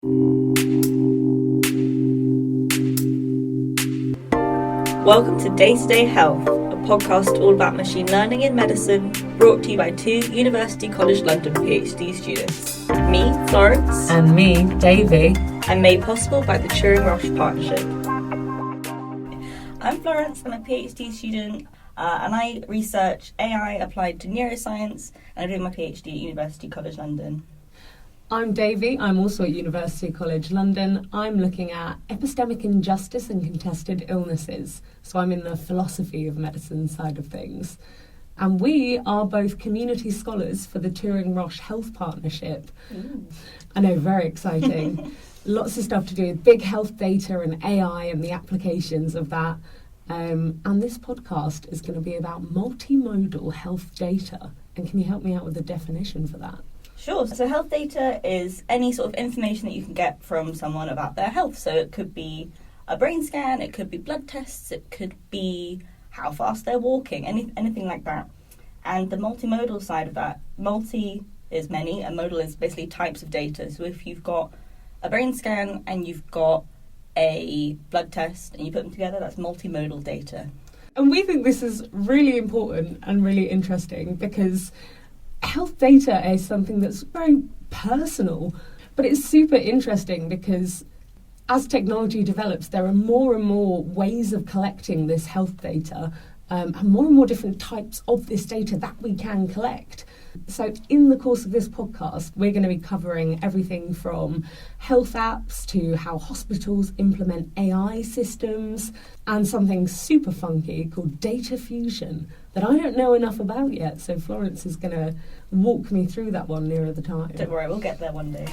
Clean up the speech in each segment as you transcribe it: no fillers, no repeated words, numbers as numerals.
Welcome to Day-to-Day Health, a podcast all about machine learning in medicine, brought to you by two University College London PhD students. Me, Florence. And me, Davy. And made possible by the Turing-Roche partnership. I'm Florence, I'm a PhD student, and I research AI applied to neuroscience, and I'm doing my PhD at University College London. I'm Davy, I'm also at University College London. I'm looking at epistemic injustice and contested illnesses. So I'm in the philosophy of medicine side of things. And we are both community scholars for the Turing-Roche Health Partnership. Ooh. I know, very exciting. Lots of stuff to do with big health data and AI and the applications of that. And this podcast is going to be about multimodal health data. And can you help me out with the definition for that? Sure. So health data is any sort of information that you can get from someone about their health. So it could be a brain scan, it could be blood tests, it could be how fast they're walking, anything like that. And the multimodal side of that, multi is many and modal is basically types of data. So if you've got a brain scan and you've got a blood test and you put them together, that's multimodal data. And we think this is really important and really interesting because health data is something that's very personal, but it's super interesting because as technology develops, there are more and more ways of collecting this health data and more different types of this data that we can collect. So in the course of this podcast, we're going to be covering everything from health apps to how hospitals implement AI systems and something super funky called data fusion that I don't know enough about yet. So Florence is going to walk me through that one nearer the time. Don't worry, we'll get there one day.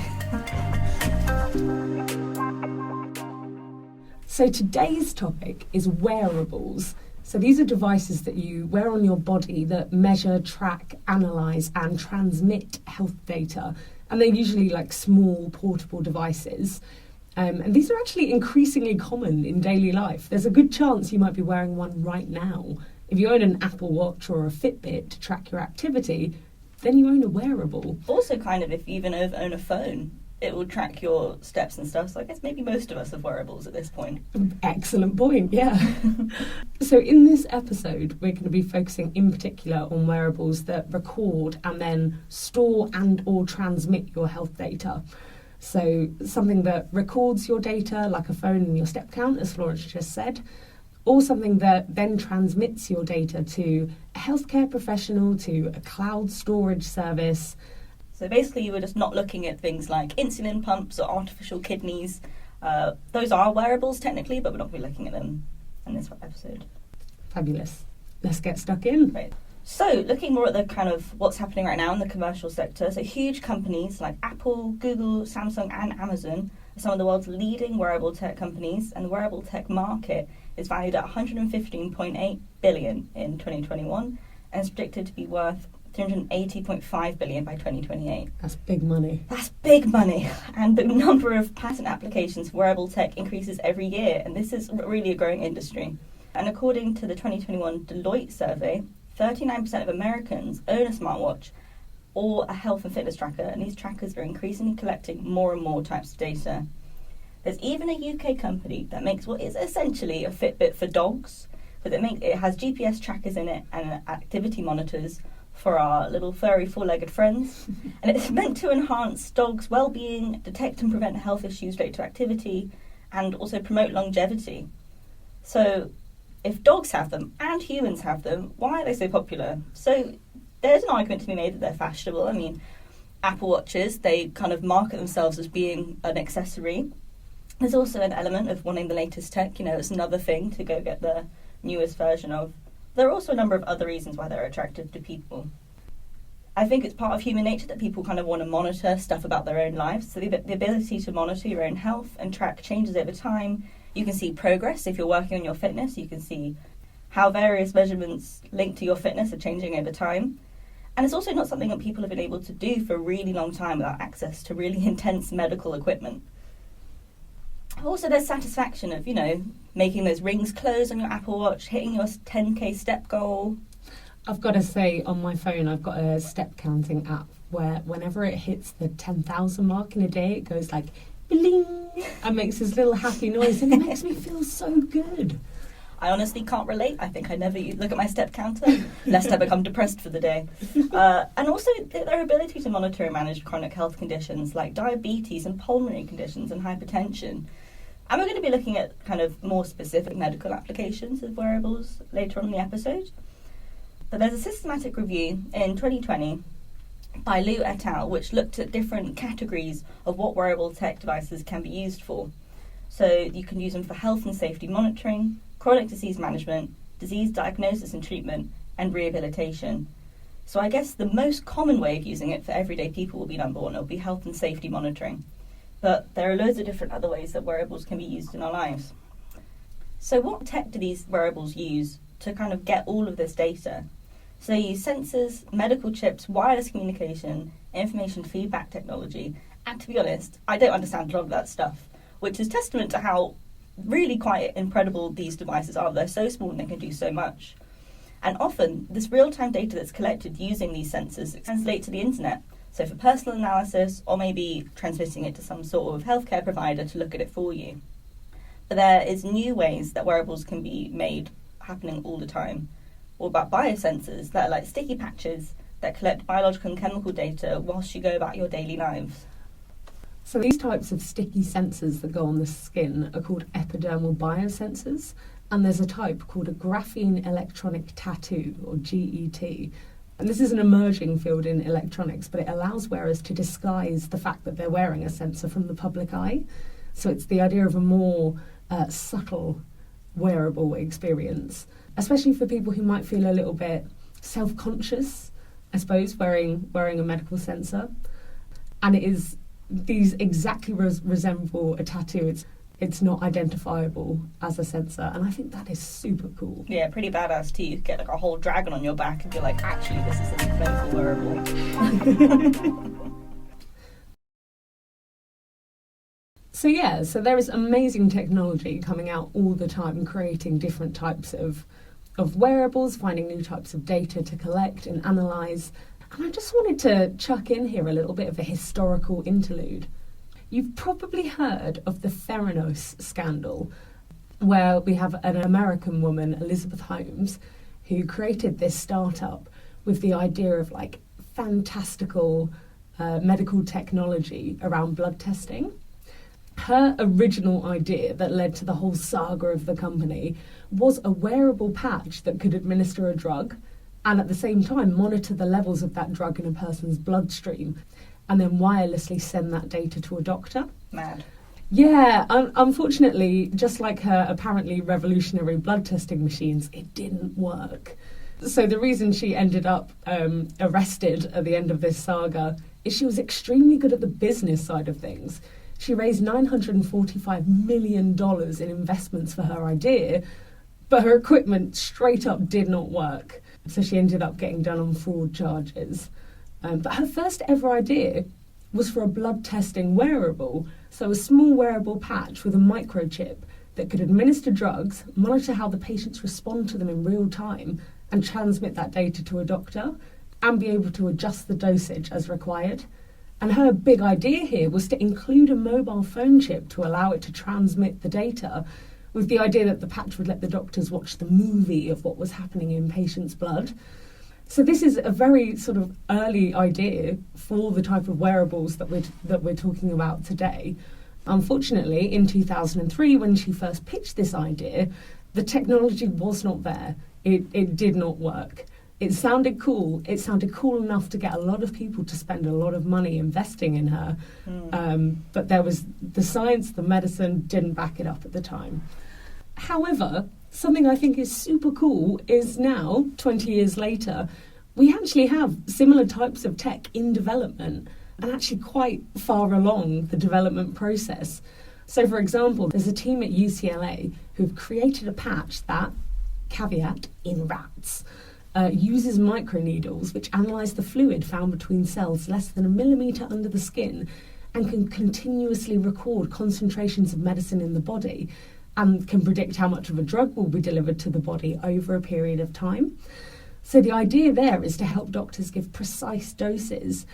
So today's topic is wearables. So these are devices that you wear on your body that measure, track, analyse and transmit health data. And they're usually like small portable devices. And these are actually increasingly common in daily life. There's a good chance you might be wearing one right now. If you own an Apple Watch or a Fitbit to track your activity, then you own a wearable. Also kind of if you even own a phone, it will track your steps and stuff. So I guess maybe most of us have wearables at this point. Excellent point, yeah. So in this episode, we're going to be focusing in particular on wearables that record and then store and or transmit your health data. So something that records your data, like a phone and your step count, as Florence just said, or something that then transmits your data to a healthcare professional, to a cloud storage service. So basically you were just not looking at things like insulin pumps or artificial kidneys. Those are wearables technically, but we're not going to be looking at them in this episode. Fabulous. Let's get stuck in. Right. So looking more at the kind of what's happening right now in the commercial sector. So huge companies like Apple, Google, Samsung and Amazon are some of the world's leading wearable tech companies, and the wearable tech market is valued at $115.8 billion in 2021 and is predicted to be worth $380.5 billion by 2028. That's big money. That's big money. And the number of patent applications for wearable tech increases every year, and this is really a growing industry. And according to the 2021 Deloitte survey, 39% of Americans own a smartwatch or a health and fitness tracker, and these trackers are increasingly collecting more and more types of data. There's even a UK company that makes what is essentially a Fitbit for dogs, but it has GPS trackers in it and activity monitors for our little furry four-legged friends. And it's meant to enhance dogs' well-being, detect and prevent health issues related to activity, and also promote longevity. So if dogs have them and humans have them, why are they so popular? So there's an argument to be made that they're fashionable. I mean, Apple Watches, they kind of market themselves as being an accessory. There's also an element of wanting the latest tech. You know, it's another thing to go get the newest version of. There are also a number of other reasons why they're attractive to people. I think it's part of human nature that people kind of want to monitor stuff about their own lives. So the ability to monitor your own health and track changes over time. You can see progress if you're working on your fitness. You can see how various measurements linked to your fitness are changing over time. And it's also not something that people have been able to do for a really long time without access to really intense medical equipment. Also, there's satisfaction of, making those rings close on your Apple Watch, hitting your 10k step goal. I've got to say, on my phone, I've got a step counting app where whenever it hits the 10,000 mark in a day, it goes like bling, and makes this little happy noise, and it makes me feel so good. I honestly can't relate. I think I never look at my step counter, lest I become depressed for the day. And also their ability to monitor and manage chronic health conditions like diabetes and pulmonary conditions and hypertension. And we're going to be looking at kind of more specific medical applications of wearables later on in the episode. But there's a systematic review in 2020 by Liu et al., which looked at different categories of what wearable tech devices can be used for. So you can use them for health and safety monitoring, chronic disease management, disease diagnosis and treatment, and rehabilitation. So I guess the most common way of using it for everyday people will be number one, it'll be health and safety monitoring. But there are loads of different other ways that wearables can be used in our lives. So what tech do these wearables use to kind of get all of this data? So they use sensors, medical chips, wireless communication, information feedback technology, and to be honest, I don't understand a lot of that stuff, which is testament to how really quite incredible these devices are. They're so small and they can do so much. And often, this real-time data that's collected using these sensors translates to the internet. So for personal analysis, or maybe transmitting it to some sort of healthcare provider to look at it for you. But there is new ways that wearables can be made happening all the time. Or about biosensors that are like sticky patches that collect biological and chemical data whilst you go about your daily lives. So these types of sticky sensors that go on the skin are called epidermal biosensors, and there's a type called a graphene electronic tattoo, or GET. And this is an emerging field in electronics, but it allows wearers to disguise the fact that they're wearing a sensor from the public eye. So it's the idea of a more subtle wearable experience, especially for people who might feel a little bit self-conscious, I suppose, wearing a medical sensor. And these exactly resemble a tattoo. It's not identifiable as a sensor, and I think that is super cool. Yeah, pretty badass too. You get like a whole dragon on your back and you're like, actually, this is a medical wearable. So there is amazing technology coming out all the time, creating different types of wearables, finding new types of data to collect and analyse. And I just wanted to chuck in here a little bit of a historical interlude. You've probably heard of the Theranos scandal, where we have an American woman, Elizabeth Holmes, who created this startup with the idea of like fantastical medical technology around blood testing. Her original idea that led to the whole saga of the company was a wearable patch that could administer a drug and at the same time monitor the levels of that drug in a person's bloodstream and then wirelessly send that data to a doctor. Mad. Yeah, unfortunately, just like her apparently revolutionary blood testing machines, it didn't work. So the reason she ended up arrested at the end of this saga is she was extremely good at the business side of things. She raised $945 million in investments for her idea, but her equipment straight up did not work. So she ended up getting done on fraud charges. But her first ever idea was for a blood testing wearable, so a small wearable patch with a microchip that could administer drugs, monitor how the patients respond to them in real time, and transmit that data to a doctor, and be able to adjust the dosage as required. And her big idea here was to include a mobile phone chip to allow it to transmit the data, with the idea that the patch would let the doctors watch the movie of what was happening in patients' blood. So this is a very sort of early idea for the type of wearables that we're talking about today. Unfortunately, in 2003, when she first pitched this idea, the technology was not there. It did not work. It sounded cool. It sounded cool enough to get a lot of people to spend a lot of money investing in her. But there was the science, the medicine didn't back it up at the time. However, something I think is super cool is now, 20 years later, we actually have similar types of tech in development and actually quite far along the development process. So, for example, there's a team at UCLA who've created a patch that, caveat, in rats, uses microneedles which analyse the fluid found between cells less than a millimetre under the skin and can continuously record concentrations of medicine in the body and can predict how much of a drug will be delivered to the body over a period of time. So the idea there is to help doctors give precise doses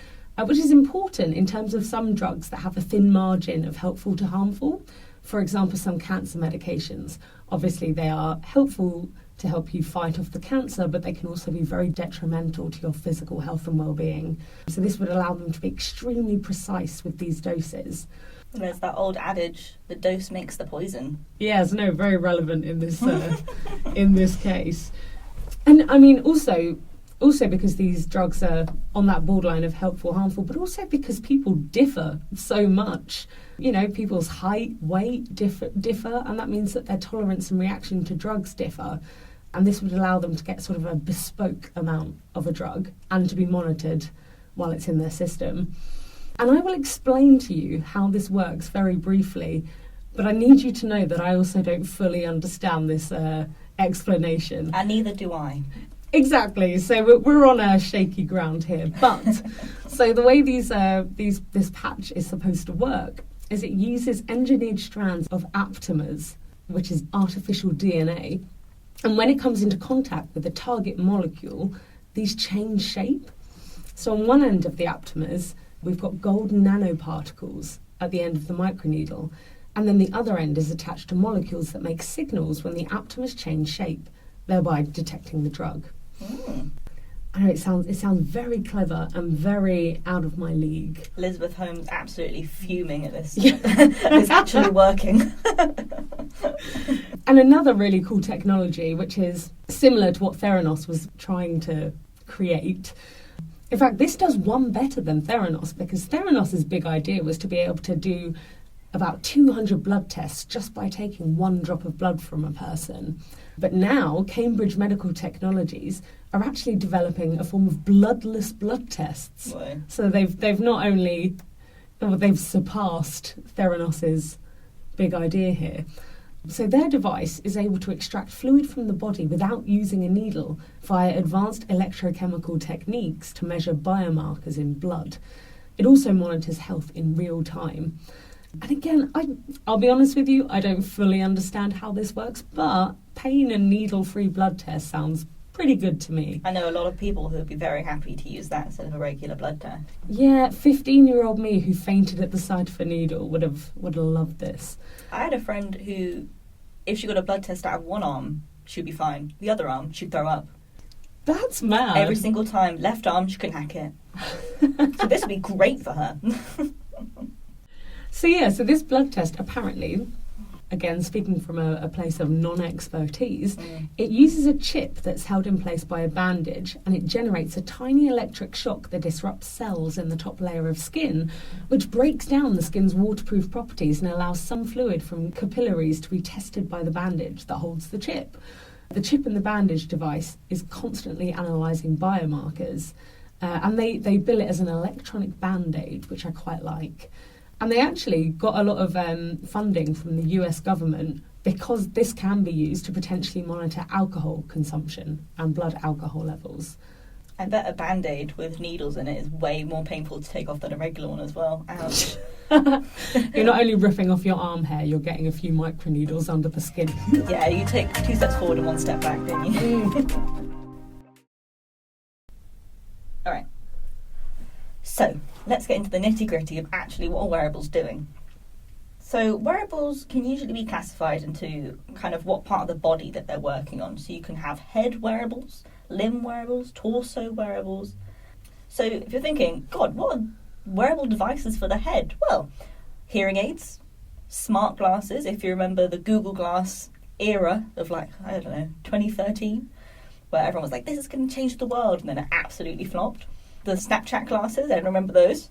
which is important in terms of some drugs that have a thin margin of helpful to harmful. For example, some cancer medications. Obviously, they are helpful to help you fight off the cancer, but they can also be very detrimental to your physical health and well-being. So this would allow them to be extremely precise with these doses. And there's that old adage, the dose makes the poison. Yes, no, very relevant in this in this case. And I mean, also because these drugs are on that borderline of helpful, harmful, but also because people differ so much. You know, people's height, weight differ, and that means that their tolerance and reaction to drugs differ. And this would allow them to get sort of a bespoke amount of a drug and to be monitored while it's in their system. And I will explain to you how this works very briefly, but I need you to know that I also don't fully understand this explanation. And neither do I. Exactly. So we're on a shaky ground here. But so the way this patch is supposed to work is it uses engineered strands of aptamers, which is artificial DNA. And when it comes into contact with the target molecule, these change shape. So on one end of the aptamers, we've got golden nanoparticles at the end of the microneedle. And then the other end is attached to molecules that make signals when the aptamers change shape, thereby detecting the drug. I know it sounds very clever and very out of my league. Elizabeth Holmes absolutely fuming at this. It's actually working. And another really cool technology, which is similar to what Theranos was trying to create. In fact, this does one better than Theranos, because Theranos' big idea was to be able to do about 200 blood tests just by taking one drop of blood from a person. But now, Cambridge Medical Technologies are actually developing a form of bloodless blood tests. Boy. So they've not only, they've surpassed Theranos' big idea here. So their device is able to extract fluid from the body without using a needle via advanced electrochemical techniques to measure biomarkers in blood. It also monitors health in real time. And again, I'll be honest with you, I don't fully understand how this works, but pain and needle-free blood test sounds pretty good to me. I know a lot of people who would be very happy to use that instead of a regular blood test. Yeah, 15-year-old me who fainted at the sight of a needle would have loved this. I had a friend who, if she got a blood test out of one arm, she'd be fine. The other arm, she'd throw up. That's mad. Every single time. Left arm, she couldn't hack it. So this would be great for her. So this blood test apparently, again speaking from a place of non-expertise, it uses a chip that's held in place by a bandage, and it generates a tiny electric shock that disrupts cells in the top layer of skin, which breaks down the skin's waterproof properties and allows some fluid from capillaries to be tested by the bandage that holds the chip. The chip in the bandage device is constantly analysing biomarkers, and they bill it as an electronic band-aid, which I quite like. And they actually got a lot of funding from the US government because this can be used to potentially monitor alcohol consumption and blood alcohol levels. I bet a Band-Aid with needles in it is way more painful to take off than a regular one as well. Ouch. You're not only ripping off your arm hair, you're getting a few microneedles under the skin. Yeah, you take 2 steps forward and 1 step back, don't you? All right. So, let's get into the nitty-gritty of actually what a wearable's doing. So, wearables can usually be classified into kind of what part of the body that they're working on. So you can have head wearables, limb wearables, torso wearables. So if you're thinking, God, what are wearable devices for the head? Well, hearing aids, smart glasses, if you remember the Google Glass era of 2013, where everyone was like, this is going to change the world, and then it absolutely flopped. The Snapchat glasses, I don't remember those.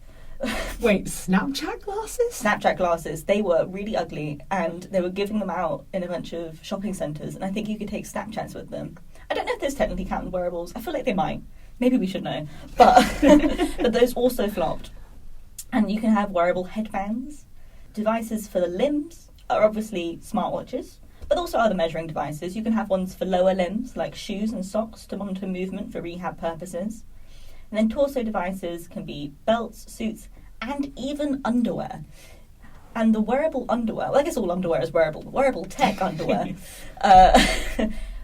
Wait, Snapchat glasses? Snapchat glasses, they were really ugly, and they were giving them out in a bunch of shopping centres, and I think you could take Snapchats with them. I don't know if those technically count as wearables. I feel like they might. Maybe we should know. But but those also flopped. And you can have wearable headbands. Devices for the limbs are obviously smartwatches, but also other measuring devices. You can have ones for lower limbs, like shoes and socks, to monitor movement for rehab purposes. And then torso devices can be belts, suits, and even underwear. And the wearable underwear, well, I guess all underwear is wearable, but wearable tech underwear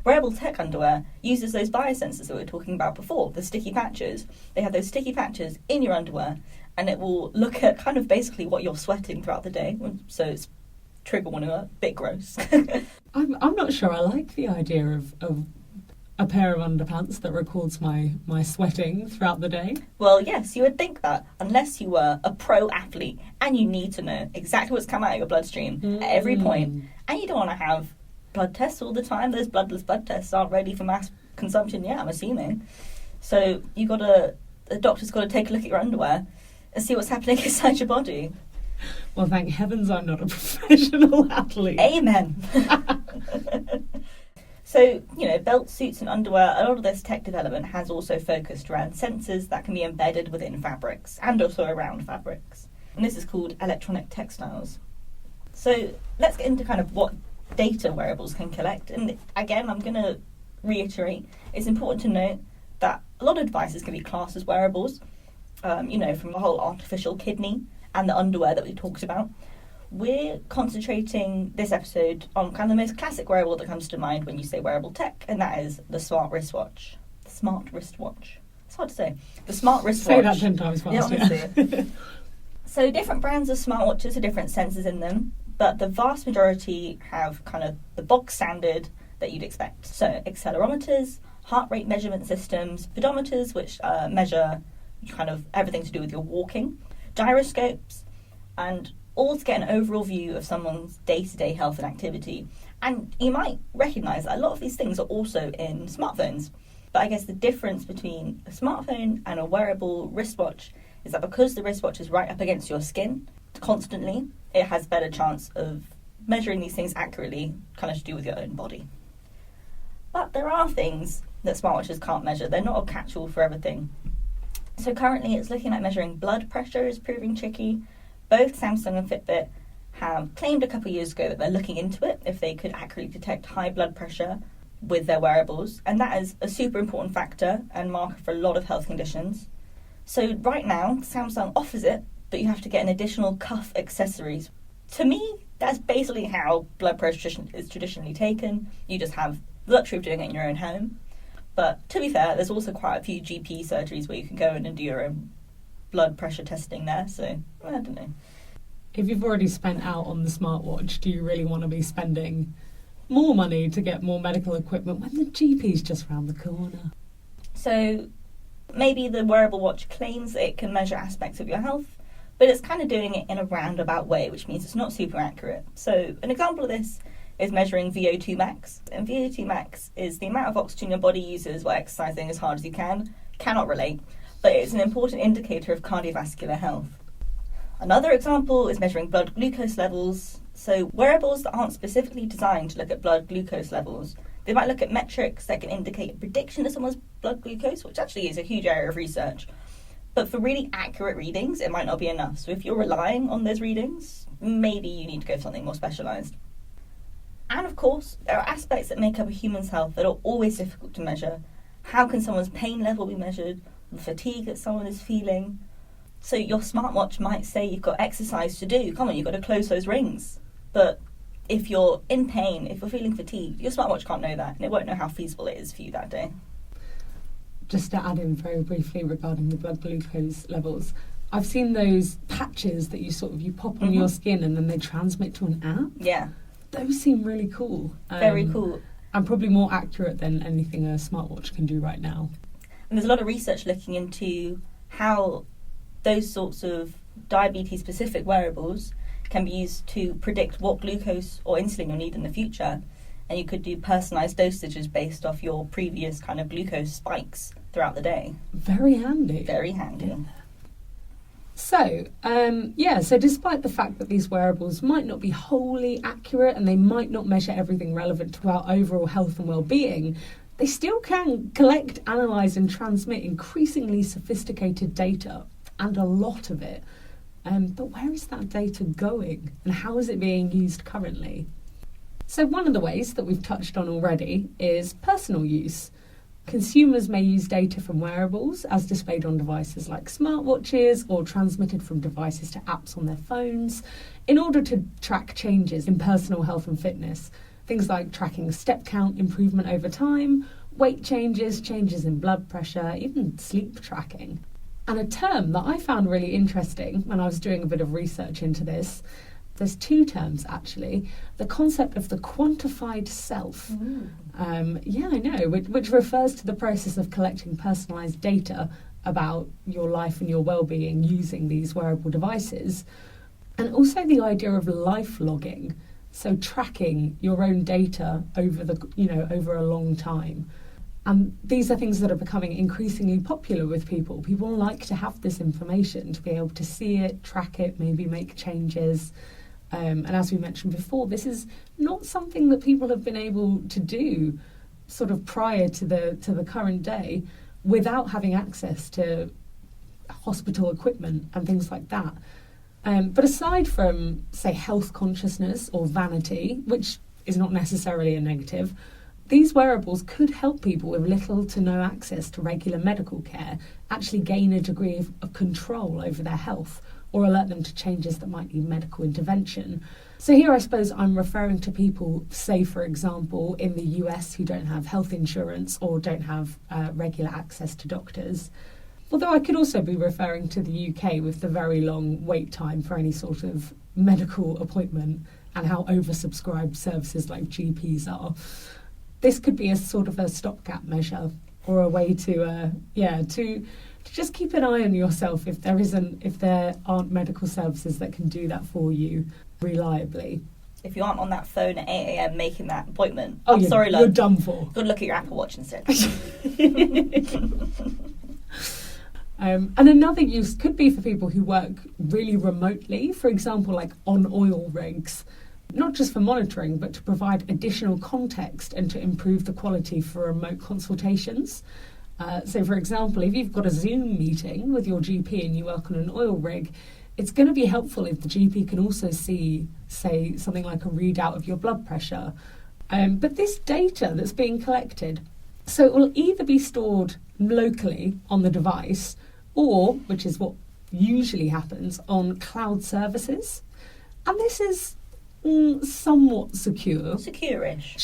Wearable tech underwear uses those biosensors that we were talking about before, the sticky patches. They have those sticky patches in your underwear, and it will look at kind of basically what you're sweating throughout the day. So it's trigger warning, a bit gross. I'm not sure I like the idea of a pair of underpants that records my sweating throughout the day. Well, yes, you would think that, unless you were a pro athlete and you need to know exactly what's come out of your bloodstream at every point, and you don't want to have blood tests all the time. Those bloodless blood tests aren't ready for mass consumption yet, I'm assuming. So the doctor's got to take a look at your underwear and see what's happening inside your body. Well, thank heavens I'm not a professional athlete. Amen. So, belts, suits and underwear, a lot of this tech development has also focused around sensors that can be embedded within fabrics and also around fabrics. And this is called electronic textiles. So let's get into kind of what data wearables can collect. And again, I'm going to reiterate, it's important to note that a lot of devices can be classed as wearables, from the whole artificial kidney and the underwear that we talked about. We're concentrating this episode on kind of the most classic wearable that comes to mind when you say wearable tech, and that is the smart wristwatch. The smart wristwatch. It's hard to say. The smart wristwatch. Say that 10 times fast. Yeah. So different brands of smartwatches have different sensors in them, but the vast majority have kind of the bog standard that you'd expect. So accelerometers, heart rate measurement systems, pedometers, which measure kind of everything to do with your walking, gyroscopes, and all to get an overall view of someone's day-to-day health and activity. And you might recognise that a lot of these things are also in smartphones. But I guess the difference between a smartphone and a wearable wristwatch is that because the wristwatch is right up against your skin constantly, it has better chance of measuring these things accurately, kind of to do with your own body. But there are things that smartwatches can't measure. They're not a catch-all for everything. So currently it's looking at measuring blood pressure is proving tricky. Both Samsung and Fitbit have claimed a couple of years ago that they're looking into it, if they could accurately detect high blood pressure with their wearables. And that is a super important factor and marker for a lot of health conditions. So right now, Samsung offers it, but you have to get an additional cuff accessories. To me, that's basically how blood pressure is traditionally taken. You just have the luxury of doing it in your own home. But to be fair, there's also quite a few GP surgeries where you can go in and do your own blood pressure testing there, so I don't know. If you've already spent out on the smartwatch, do you really want to be spending more money to get more medical equipment when the GP's just round the corner? So maybe the wearable watch claims that it can measure aspects of your health, but it's kind of doing it in a roundabout way, which means it's not super accurate. So an example of this is measuring VO2 max. And VO2 max is the amount of oxygen your body uses while exercising as hard as you can. Cannot relate, but it's an important indicator of cardiovascular health. Another example is measuring blood glucose levels. So wearables that aren't specifically designed to look at blood glucose levels, they might look at metrics that can indicate a prediction of someone's blood glucose, which actually is a huge area of research. But for really accurate readings, it might not be enough. So if you're relying on those readings, maybe you need to go for something more specialised. And of course, there are aspects that make up a human's health that are always difficult to measure. How can someone's pain level be measured? The fatigue that someone is feeling? So your smartwatch might say you've got exercise to do. Come on, you've got to close those rings. But if you're in pain, if you're feeling fatigued, your smartwatch can't know that, and it won't know how feasible it is for you that day. Just to add in very briefly regarding the blood glucose levels, I've seen those patches that you pop on your skin and then they transmit to an app. Yeah. Those seem really cool. Very cool. And probably more accurate than anything a smartwatch can do right now. And there's a lot of research looking into how those sorts of diabetes-specific wearables can be used to predict what glucose or insulin you'll need in the future. And you could do personalised dosages based off your previous kind of glucose spikes throughout the day. Very handy. Very handy. Yeah. So despite the fact that these wearables might not be wholly accurate and they might not measure everything relevant to our overall health and well-being, they still can collect, analyse and transmit increasingly sophisticated data, and a lot of it. But where is that data going and how is it being used currently? So one of the ways that we've touched on already is personal use. Consumers may use data from wearables as displayed on devices like smartwatches or transmitted from devices to apps on their phones in order to track changes in personal health and fitness. Things like tracking step count improvement over time, weight changes, changes in blood pressure, even sleep tracking. And a term that I found really interesting when I was doing a bit of research into this, there's two terms actually. The concept of the quantified self. Yeah, I know, which refers to the process of collecting personalised data about your life and your well-being using these wearable devices. And also the idea of life logging, so tracking your own data over a long time. And these are things that are becoming increasingly popular with people. People like to have this information, to be able to see it, track it, maybe make changes. And as we mentioned before, this is not something that people have been able to do sort of prior to the current day without having access to hospital equipment and things like that. But aside from, say, health consciousness or vanity, which is not necessarily a negative, these wearables could help people with little to no access to regular medical care actually gain a degree of control over their health or alert them to changes that might need medical intervention. So here I suppose I'm referring to people, say for example, in the US who don't have health insurance or don't have regular access to doctors. Although I could also be referring to the UK with the very long wait time for any sort of medical appointment and how oversubscribed services like GPs are. This could be a sort of a stopgap measure or a way to just keep an eye on yourself if there aren't medical services that can do that for you reliably. If you aren't on that phone at 8 a.m. making that appointment, you're done for. Go look at your Apple Watch instead. And another use could be for people who work really remotely, for example, like on oil rigs, not just for monitoring, but to provide additional context and to improve the quality for remote consultations. So, for example, if you've got a Zoom meeting with your GP and you work on an oil rig, it's going to be helpful if the GP can also see, say, something like a readout of your blood pressure. But this data that's being collected, so it will either be stored locally on the device or, which is what usually happens, on cloud services. And this is somewhat secure. Secure-ish.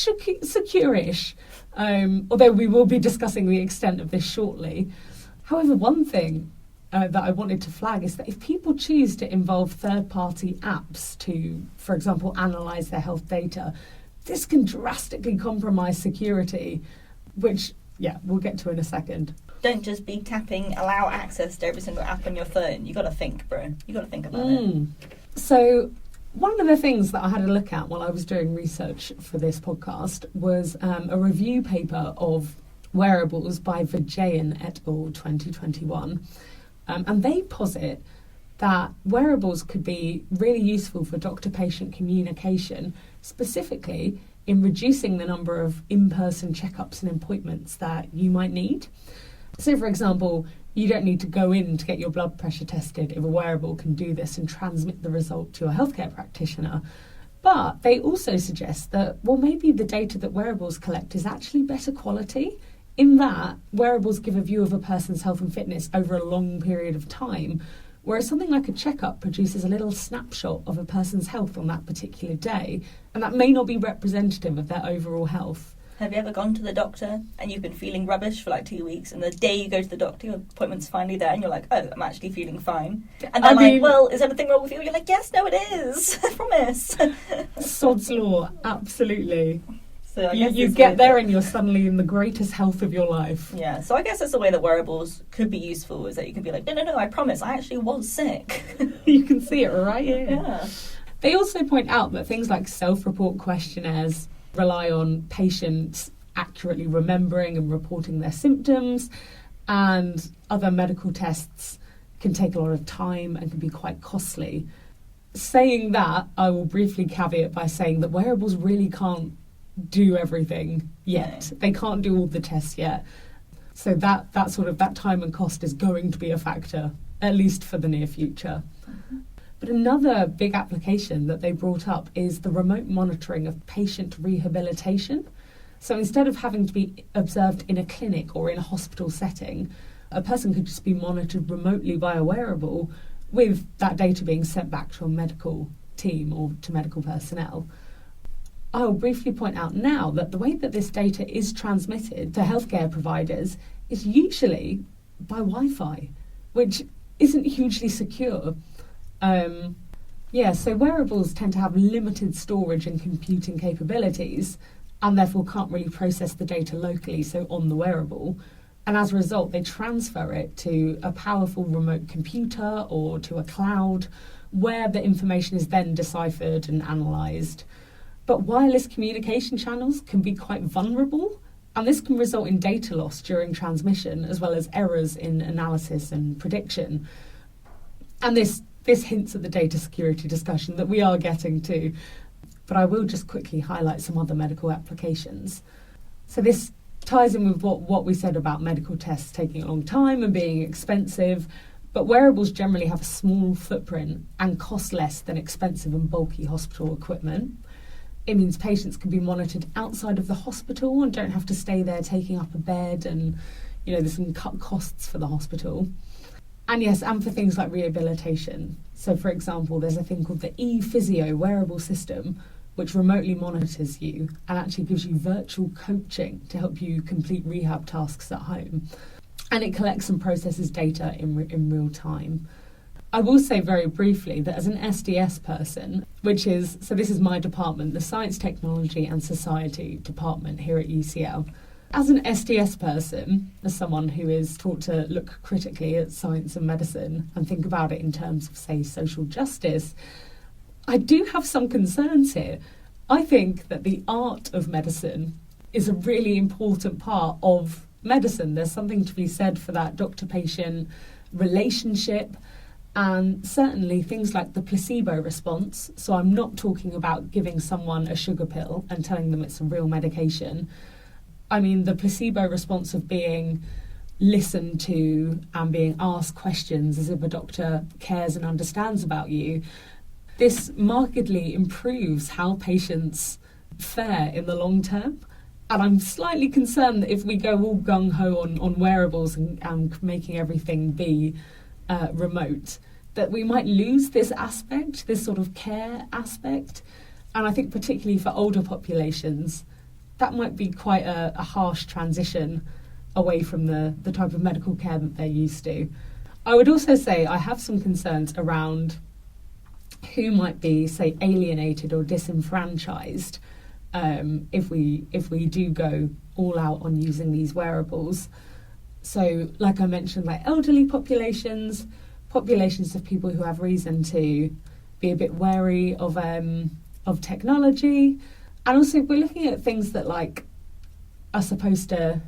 Secure-ish. Although we will be discussing the extent of this shortly. However, one thing that I wanted to flag is that if people choose to involve third-party apps to, for example, analyse their health data, this can drastically compromise security, which, we'll get to in a second. Don't just be tapping allow access to every single app on your phone. You got to think, bro. You got to think about it. So one of the things that I had a look at while I was doing research for this podcast was a review paper of wearables by Vijayan et al. 2021. And they posit that wearables could be really useful for doctor-patient communication, specifically in reducing the number of in-person checkups and appointments that you might need. So, for example, you don't need to go in to get your blood pressure tested if a wearable can do this and transmit the result to a healthcare practitioner. But they also suggest that, well, maybe the data that wearables collect is actually better quality, in that wearables give a view of a person's health and fitness over a long period of time, whereas something like a checkup produces a little snapshot of a person's health on that particular day, and that may not be representative of their overall health. Have you ever gone to the doctor and you've been feeling rubbish for like 2 weeks, and the day you go to the doctor, your appointment's finally there, and you're like, oh, I'm actually feeling fine. And they're like, well, is anything wrong with you? You're like, yes, no, it is. I promise. Sod's law, absolutely. So you get there and you're suddenly in the greatest health of your life. Yeah, so I guess that's the way that wearables could be useful, is that you can be like, no, I promise, I actually was sick. You can see it right here. Yeah. They also point out that things like self-report questionnaires rely on patients accurately remembering and reporting their symptoms, and other medical tests can take a lot of time and can be quite costly. Saying that, I will briefly caveat by saying that wearables really can't do everything yet. No. They can't do all the tests yet. So that sort of that time and cost is going to be a factor, at least for the near future. Mm-hmm. But another big application that they brought up is the remote monitoring of patient rehabilitation. So instead of having to be observed in a clinic or in a hospital setting, a person could just be monitored remotely by a wearable, with that data being sent back to a medical team or to medical personnel. I'll briefly point out now that the way that this data is transmitted to healthcare providers is usually by Wi-Fi, which isn't hugely secure. So wearables tend to have limited storage and computing capabilities, and therefore can't really process the data locally, so on the wearable. And as a result, they transfer it to a powerful remote computer or to a cloud, where the information is then deciphered and analysed. But wireless communication channels can be quite vulnerable, and this can result in data loss during transmission, as well as errors in analysis and prediction. And this hints at the data security discussion that we are getting to, but I will just quickly highlight some other medical applications. So this ties in with what we said about medical tests taking a long time and being expensive, but wearables generally have a small footprint and cost less than expensive and bulky hospital equipment. It means patients can be monitored outside of the hospital and don't have to stay there taking up a bed, and this can cut costs for the hospital. And yes, and for things like rehabilitation. So for example, there's a thing called the ePhysio wearable system, which remotely monitors you and actually gives you virtual coaching to help you complete rehab tasks at home. And it collects and processes data in real time. I will say very briefly that as an SDS person, this is my department, the Science, Technology and Society department here at UCL. As an SDS person, as someone who is taught to look critically at science and medicine and think about it in terms of, say, social justice, I do have some concerns here. I think that the art of medicine is a really important part of medicine. There's something to be said for that doctor-patient relationship, and certainly things like the placebo response. So I'm not talking about giving someone a sugar pill and telling them it's a real medication. I mean the placebo response of being listened to and being asked questions as if a doctor cares and understands about you. This markedly improves how patients fare in the long term. And I'm slightly concerned that if we go all gung-ho on wearables and making everything be remote, that we might lose this aspect, this sort of care aspect. And I think particularly for older populations, that might be quite a harsh transition away from the type of medical care that they're used to. I would also say I have some concerns around who might be, say, alienated or disenfranchised if we do go all out on using these wearables. So, like I mentioned, like elderly populations of people who have reason to be a bit wary of technology, and also we're looking at things that are supposed to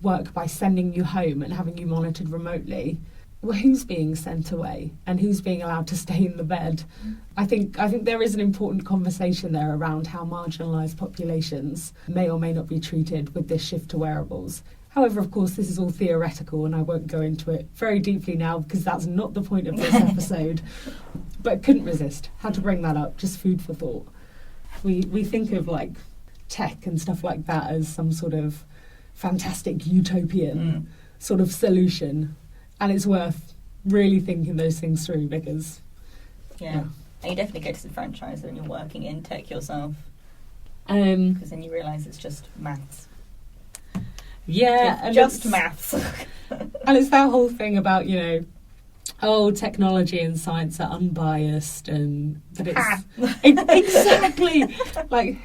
work by sending you home and having you monitored remotely. Well, who's being sent away and who's being allowed to stay in the bed? I think there is an important conversation there around how marginalised populations may or may not be treated with this shift to wearables. However, of course, this is all theoretical and I won't go into it very deeply now because that's not the point of this episode. But couldn't resist. Had to bring that up, just food for thought. We think of tech and stuff like that as some sort of fantastic utopian sort of solution. And it's worth really thinking those things through because... Yeah. And you definitely get disenfranchised when you're working in tech yourself. Because then you realise it's just maths. Yeah. It's just maths. And it's that whole thing about, technology and science are unbiased and that it's... Exactly!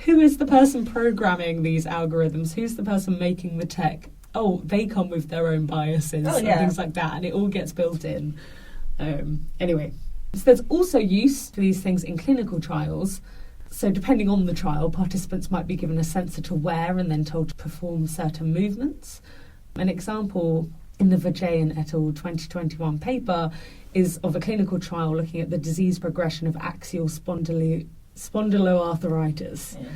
Who is the person programming these algorithms? Who's the person making the tech? Oh, they come with their own biases and things like that, and it all gets built in. Anyway, so there's also use for these things in clinical trials. So depending on the trial, participants might be given a sensor to wear and then told to perform certain movements. An example in the Vajayan et al. 2021 paper is of a clinical trial looking at the disease progression of axial spondyloarthritis. Yeah.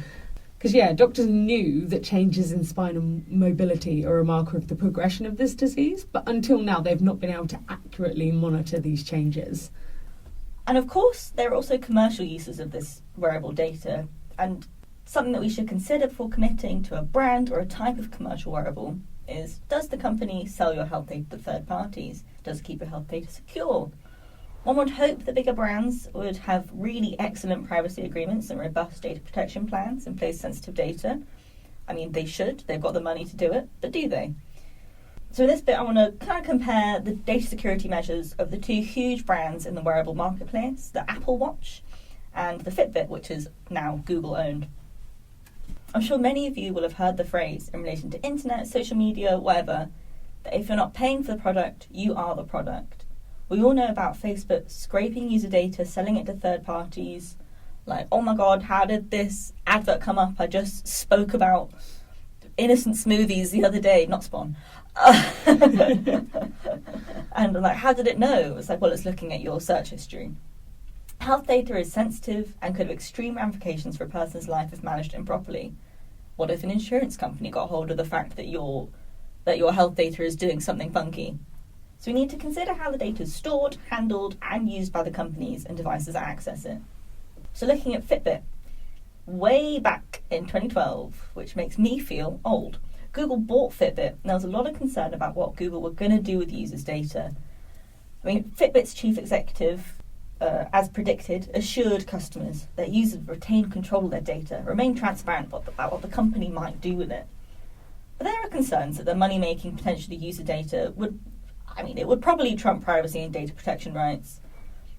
Because, doctors knew that changes in spinal mobility are a marker of the progression of this disease, but until now they've not been able to accurately monitor these changes. And of course, there are also commercial uses of this wearable data, and something that we should consider before committing to a brand or a type of commercial wearable is, does the company sell your health data to third parties? Does it keep your health data secure? One would hope that bigger brands would have really excellent privacy agreements and robust data protection plans in place for sensitive data. I mean, they should. They've got the money to do it, but do they? So in this bit, I want to kind of compare the data security measures of the two huge brands in the wearable marketplace, the Apple Watch and the Fitbit, which is now Google-owned. I'm sure many of you will have heard the phrase in relation to internet, social media, whatever, that if you're not paying for the product, you are the product. We all know about Facebook scraping user data, selling it to third parties. Like, oh my God, how did this advert come up? I just spoke about innocent smoothies the other day, not Spawn. And like, how did it know? It's like, well, it's looking at your search history. Health data is sensitive and could have extreme ramifications for a person's life if managed improperly. What if an insurance company got hold of the fact that your health data is doing something funky? So we need to consider how the data is stored, handled, and used by the companies and devices that access it. So looking at Fitbit, way back in 2012, which makes me feel old, Google bought Fitbit, and there was a lot of concern about what Google were going to do with users' data. I mean, Fitbit's chief executive, as predicted, assured customers that users would retain control of their data, remain transparent about what the company might do with it. But there are concerns that the money-making potential of user data would probably trump privacy and data protection rights.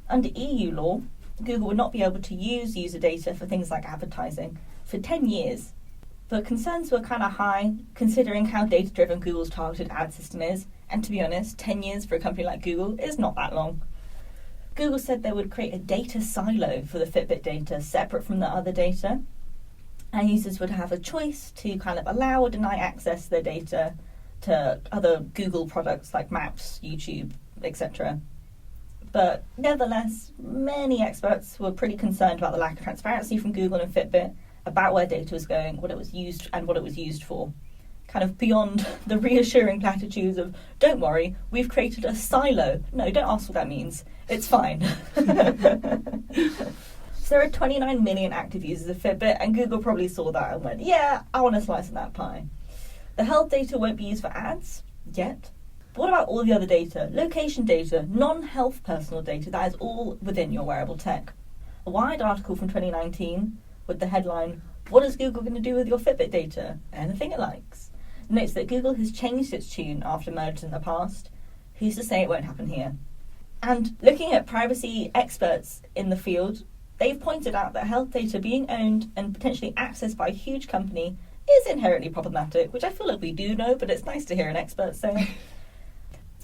Under EU law, Google would not be able to use user data for things like advertising for 10 years. But concerns were kind of high, considering how data-driven Google's targeted ad system is, and to be honest, 10 years for a company like Google is not that long. Google said they would create a data silo for the Fitbit data separate from the other data, and users would have a choice to kind of allow or deny access to their data to other Google products like Maps, YouTube, etc. But nevertheless, many experts were pretty concerned about the lack of transparency from Google and Fitbit about where data was going, what it was used, and what it was used for. Kind of beyond the reassuring platitudes of, don't worry, we've created a silo. No, don't ask what that means. It's fine. So there are 29 million active users of Fitbit, and Google probably saw that and went, yeah, I want a slice of that pie. The health data won't be used for ads yet. But what about all the other data? Location data, non-health personal data, that is all within your wearable tech. A Wired article from 2019 with the headline, what is Google going to do with your Fitbit data? Anything it likes. Notes that Google has changed its tune after mergers in the past. Who's to say it won't happen here? And looking at privacy experts in the field, they've pointed out that health data being owned and potentially accessed by a huge company is inherently problematic, which I feel like we do know, but it's nice to hear an expert say.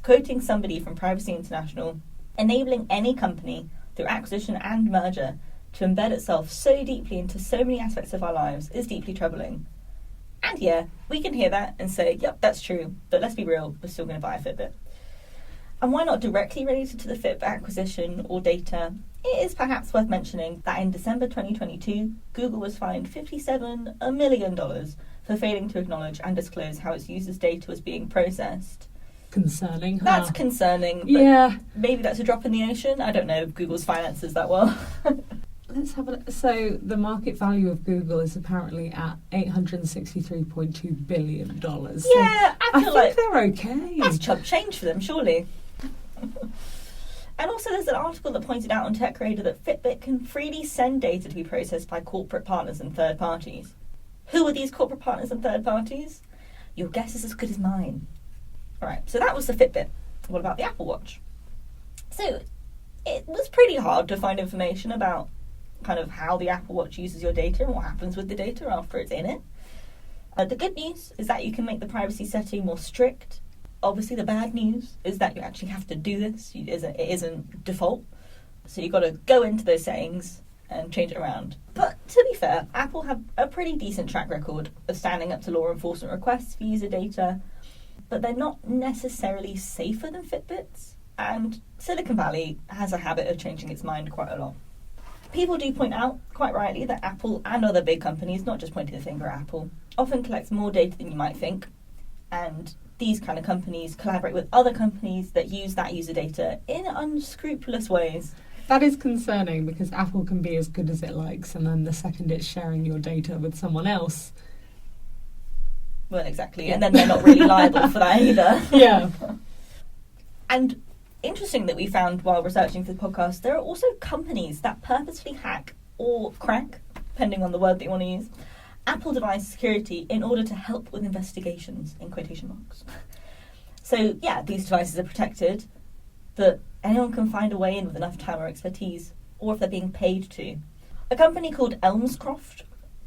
Quoting somebody from Privacy International, enabling any company through acquisition and merger to embed itself so deeply into so many aspects of our lives is deeply troubling. And yeah, we can hear that and say, yep, that's true, but let's be real, we're still going to buy a Fitbit. And while not directly related to the Fitbit acquisition or data, it is perhaps worth mentioning that in December 2022, Google was fined $57 million for failing to acknowledge and disclose how its users' data was being processed. Concerning, huh? That's concerning. But yeah. Maybe that's a drop in the ocean. I don't know Google's finances that well. Let's have a look. So the market value of Google is apparently at $863.2 billion. Yeah, I think they're okay. That's chump change for them, surely. And also there's an article that pointed out on TechRadar that Fitbit can freely send data to be processed by corporate partners and third parties. Who are these corporate partners and third parties? Your guess is as good as mine. Alright, so that was the Fitbit. What about the Apple Watch? So it was pretty hard to find information about kind of how the Apple Watch uses your data and what happens with the data after it's in it. The good news is that you can make the privacy setting more strict. Obviously the bad news is that you actually have to do this. It isn't default. So you've got to go into those settings and change it around. But to be fair, Apple have a pretty decent track record of standing up to law enforcement requests for user data, but they're not necessarily safer than Fitbits, and Silicon Valley has a habit of changing its mind quite a lot. People do point out, quite rightly, that Apple and other big companies, not just pointing the finger at Apple, often collect more data than you might think, and these kind of companies collaborate with other companies that use that user data in unscrupulous ways. That is concerning because Apple can be as good as it likes, and then the second it's sharing your data with someone else... Well, exactly, and then they're not really liable for that either. Yeah. And interesting that we found while researching for the podcast, there are also companies that purposely hack or crack, depending on the word that you want to use, Apple device security in order to help with investigations, in quotation marks. So, yeah, these devices are protected, but anyone can find a way in with enough time or expertise, or if they're being paid to. A company called Elmscroft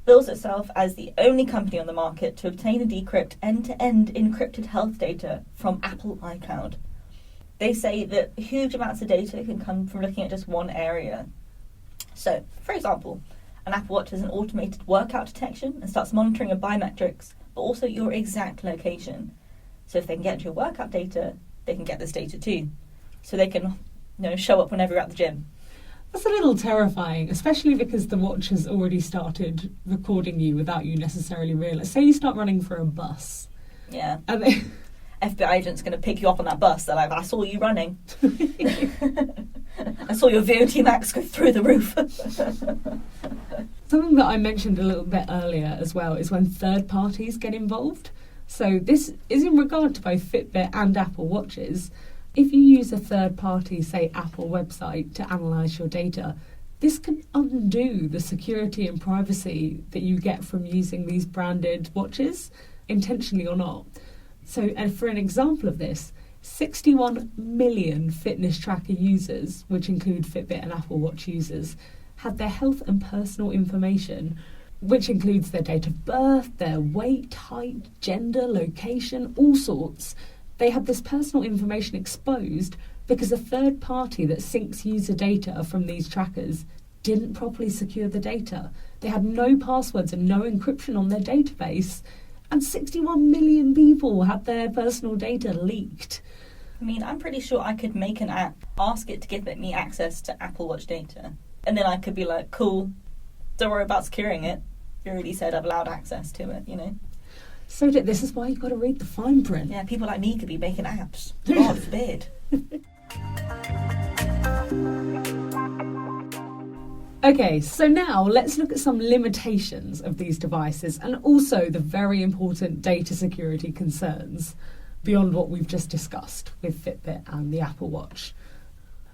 bills itself as the only company on the market to obtain and decrypt end-to-end encrypted health data from Apple iCloud. They say that huge amounts of data can come from looking at just one area. So, for example, an Apple Watch has an automated workout detection and starts monitoring your biometrics, but also your exact location. So if they can get your workout data, they can get this data too. So they can, show up whenever you're at the gym. That's a little terrifying, especially because the watch has already started recording you without you necessarily realise. Say you start running for a bus. Yeah. FBI agent's going to pick you up on that bus. They're like, I saw you running. I saw your VO2 max go through the roof. Something that I mentioned a little bit earlier as well is when third parties get involved. So this is in regard to both Fitbit and Apple Watches. If you use a third party, say Apple website, to analyse your data, this can undo the security and privacy that you get from using these branded watches, intentionally or not. So, and for an example of this, 61 million fitness tracker users, which include Fitbit and Apple Watch users, had their health and personal information, which includes their date of birth, their weight, height, gender, location, all sorts. They had this personal information exposed because a third party that syncs user data from these trackers didn't properly secure the data. They had no passwords and no encryption on their database, and 61 million people had their personal data leaked. I mean, I'm pretty sure I could make an app, ask it to give me access to Apple Watch data, and then I could be like, cool, don't worry about securing it. You already said I've allowed access to it, So this is why you've got to read the fine print. Yeah, people like me could be making apps. God forbid. Okay, so now let's look at some limitations of these devices and also the very important data security concerns beyond what we've just discussed with Fitbit and the Apple Watch.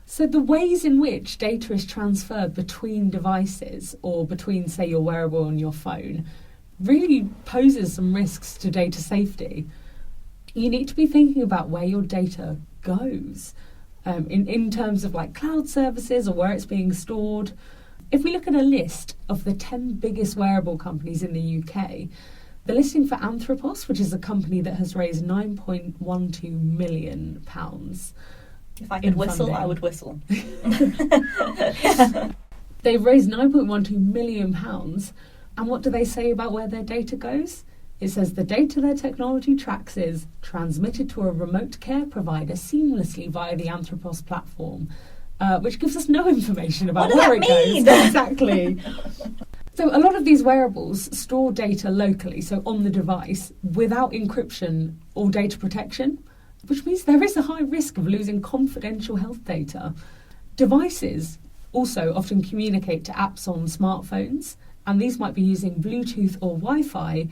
So the ways in which data is transferred between devices or between, say, your wearable and your phone really poses some risks to data safety. You need to be thinking about where your data goes in terms of like cloud services or where it's being stored. If we look at a list of the 10 biggest wearable companies in the UK, the listing for Anthropos, which is a company that has raised £9.12 million. If I could whistle, funding. I would whistle. They've raised £9.12 million. And what do they say about where their data goes? It says the data their technology tracks is transmitted to a remote care provider seamlessly via the Anthropos platform, which gives us no information about where it goes. Exactly. So a lot of these wearables store data locally, so on the device, without encryption or data protection, which means there is a high risk of losing confidential health data. Devices also often communicate to apps on smartphones, and these might be using Bluetooth or Wi-Fi,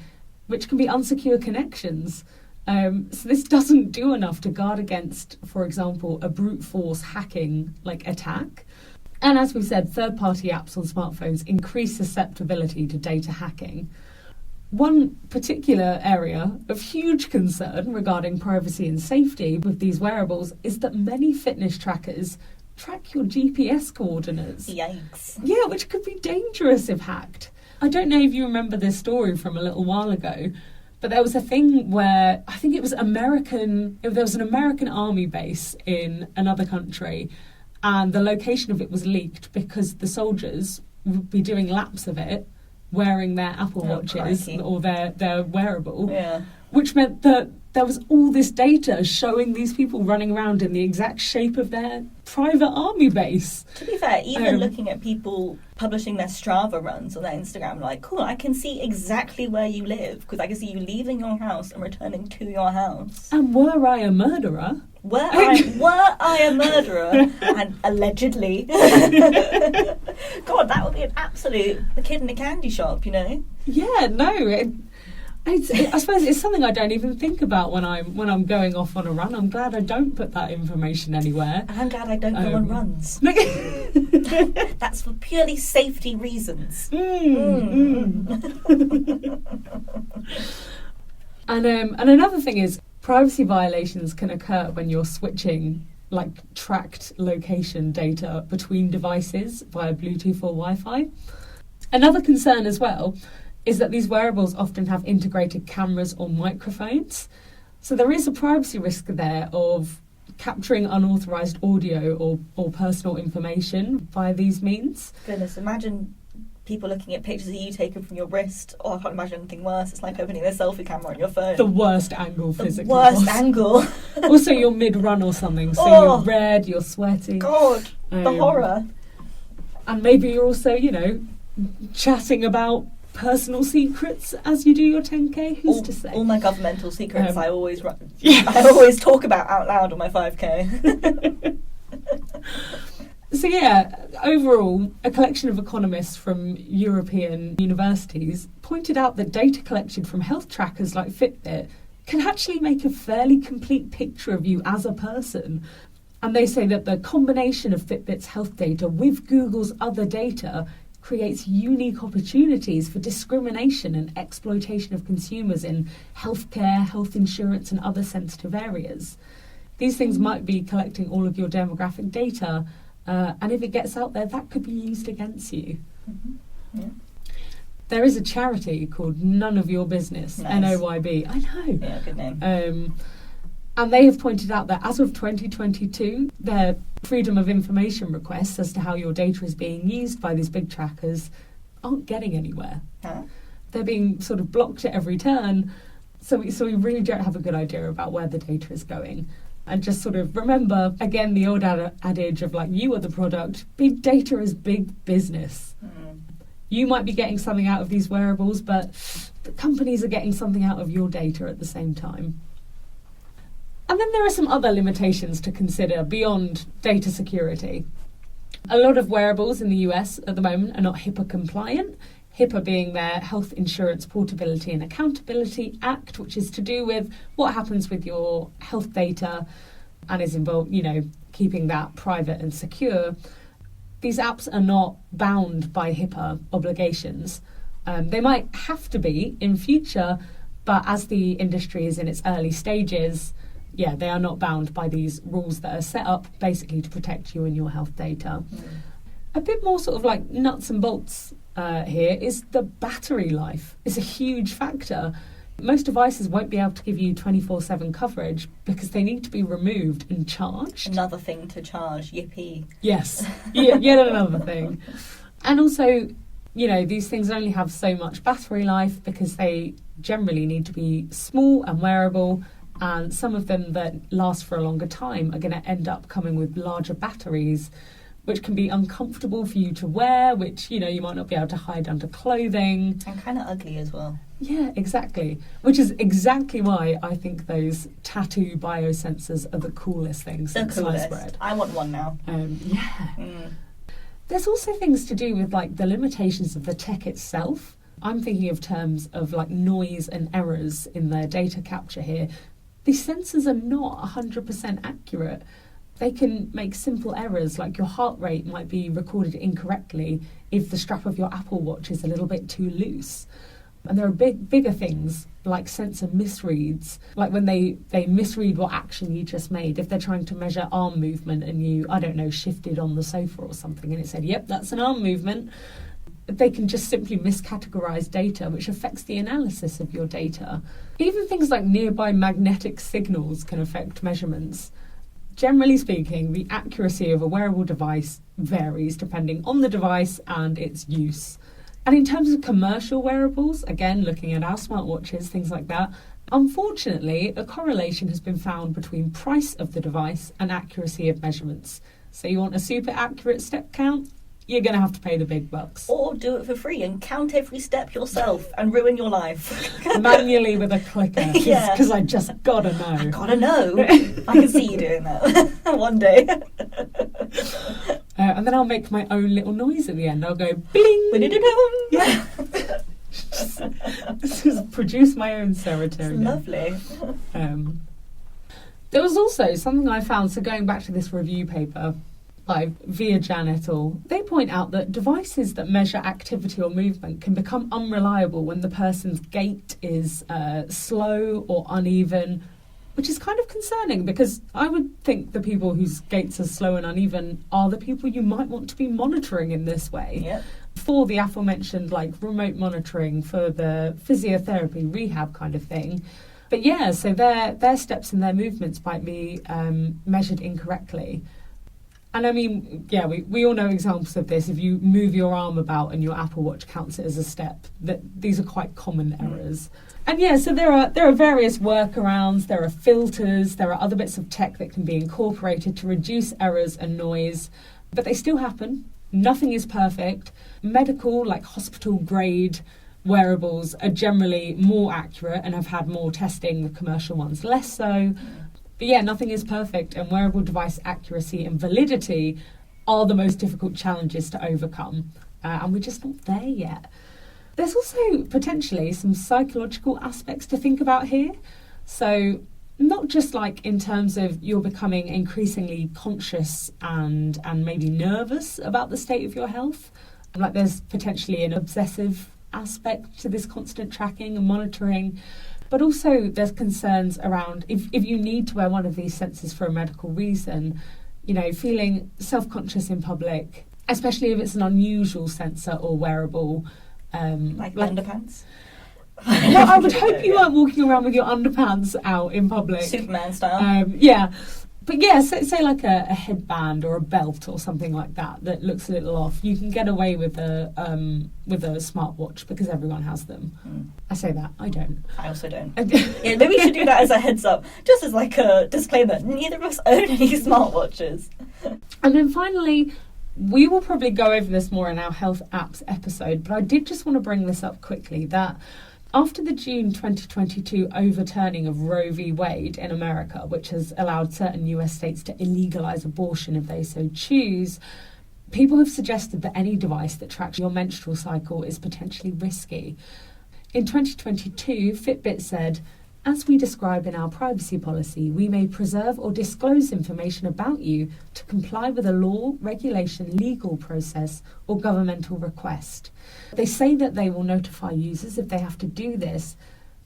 which can be unsecure connections. So this doesn't do enough to guard against, for example, a brute force hacking like attack. And as we've said, third-party apps on smartphones increase susceptibility to data hacking. One particular area of huge concern regarding privacy and safety with these wearables is that many fitness trackers track your GPS coordinates. Yikes. Yeah, which could be dangerous if hacked. I don't know if you remember this story from a little while ago, but there was a thing where I think it was there was an American army base in another country, and the location of it was leaked because the soldiers would be doing laps of it wearing their Apple Watches or their wearable, which meant that there was all this data showing these people running around in the exact shape of their private army base. To be fair, even looking at people publishing their Strava runs on their Instagram, like, cool, I can see exactly where you live because I can see you leaving your house and returning to your house. And were I a murderer? Were I a murderer, and allegedly, God, that would be an absolute kid in a candy shop, Yeah, no, I suppose it's something I don't even think about when I'm going off on a run. I'm glad I don't put that information anywhere. And I'm glad I don't go on runs. That's for purely safety reasons. And another thing is privacy violations can occur when you're switching like tracked location data between devices via Bluetooth or Wi-Fi. Another concern as well is that these wearables often have integrated cameras or microphones. So there is a privacy risk there of capturing unauthorised audio or personal information via these means. Goodness, imagine people looking at pictures of you taken from your wrist. Oh, I can't imagine anything worse. It's like opening a selfie camera on your phone. The worst angle physically. The worst angle. Also, you're mid-run or something, so you're red, you're sweaty. God, the horror. And maybe you're also, chatting about personal secrets as you do your 10K. Who's to say? All my governmental secrets I always I always talk about out loud on my 5K. So overall, a collection of economists from European universities pointed out that data collected from health trackers like Fitbit can actually make a fairly complete picture of you as a person. And they say that the combination of Fitbit's health data with Google's other data creates unique opportunities for discrimination and exploitation of consumers in healthcare, health insurance and other sensitive areas. These things might be collecting all of your demographic data, and if it gets out there, that could be used against you. Mm-hmm. Yeah. There is a charity called None of Your Business, Nice. NOYB. I know. Yeah, good name. And they have pointed out that as of 2022, their freedom of information requests as to how your data is being used by these big trackers aren't getting anywhere. Huh? They're being sort of blocked at every turn, so we really don't have a good idea about where the data is going. And just sort of remember, again, the old adage of like, you are the product, big data is big business. Mm. You might be getting something out of these wearables, but the companies are getting something out of your data at the same time. And then there are some other limitations to consider beyond data security. A lot of wearables in the US at the moment are not HIPAA compliant, HIPAA being their Health Insurance Portability and Accountability Act, which is to do with what happens with your health data and is involved, keeping that private and secure. These apps are not bound by HIPAA obligations. They might have to be in future, but as the industry is in its early stages, they are not bound by these rules that are set up basically to protect you and your health data. Mm. A bit more sort of like nuts and bolts here is the battery life. It's a huge factor. Most devices won't be able to give you 24/7 coverage because they need to be removed and charged. Another thing to charge, yippee. Yes, yet another thing. And also, these things only have so much battery life because they generally need to be small and wearable, and some of them that last for a longer time are going to end up coming with larger batteries, which can be uncomfortable for you to wear, which, you might not be able to hide under clothing. And kind of ugly as well. Yeah, exactly. Which is exactly why I think those tattoo biosensors are the coolest things since sliced bread. I want one now. There's also things to do with like the limitations of the tech itself. I'm thinking of terms of like noise and errors in their data capture here. These sensors are not 100% accurate. They can make simple errors, like your heart rate might be recorded incorrectly if the strap of your Apple Watch is a little bit too loose. And there are bigger things like sensor misreads, like when they misread what action you just made. If they're trying to measure arm movement and you, shifted on the sofa or something and it said, yep, that's an arm movement, they can just simply miscategorize data, which affects the analysis of your data. Even things like nearby magnetic signals can affect measurements. Generally speaking, the accuracy of a wearable device varies depending on the device and its use. And in terms of commercial wearables, again, looking at our smartwatches, things like that, unfortunately, a correlation has been found between price of the device and accuracy of measurements. So you want a super accurate step count? You're going to have to pay the big bucks. Or do it for free and count every step yourself and ruin your life. Manually with a clicker. Because I just gotta know. I gotta know. I can see you doing that one day. And then I'll make my own little noise at the end. I'll go bling. Yeah. This is produce my own serotonin. It's lovely. There was also something I found, so going back to this review paper by Viajan et al., they point out that devices that measure activity or movement can become unreliable when the person's gait is slow or uneven, which is kind of concerning because I would think the people whose gaits are slow and uneven are the people you might want to be monitoring in this way. Yep. For the aforementioned remote monitoring, for the physiotherapy, rehab kind of thing. But yeah, so their steps and their movements might be measured incorrectly. And I mean, yeah, we all know examples of this. If you move your arm about and your Apple Watch counts it as a step, these are quite common errors. And yeah, so there are various workarounds, there are filters, there are other bits of tech that can be incorporated to reduce errors and noise, but they still happen. Nothing is perfect. Medical, hospital grade wearables are generally more accurate and have had more testing, the commercial ones less so. But yeah, nothing is perfect, and wearable device accuracy and validity are the most difficult challenges to overcome, and we're just not there yet. There's also potentially some psychological aspects to think about here. So not just in terms of you're becoming increasingly conscious and maybe nervous about the state of your health. There's potentially an obsessive aspect to this constant tracking and monitoring. But also there's concerns around if you need to wear one of these sensors for a medical reason, feeling self-conscious in public, especially if it's an unusual sensor or wearable. Like underpants? Well, I would hope you weren't walking around with your underpants out in public. Superman style. Yeah. But yeah, say a headband or a belt or something like that looks a little off. You can get away with a smartwatch because everyone has them. I say that, I don't. I also don't. Yeah, maybe we should do that as a heads up, just as a disclaimer. Neither of us own any smartwatches. And then finally, we will probably go over this more in our health apps episode, but I did just want to bring this up quickly, that after the June 2022 overturning of Roe v. Wade in America, which has allowed certain US states to illegalize abortion if they so choose, people have suggested that any device that tracks your menstrual cycle is potentially risky. In 2022, Fitbit said, "As we describe in our privacy policy, we may preserve or disclose information about you to comply with a law, regulation, legal process, or governmental request." They say that they will notify users if they have to do this,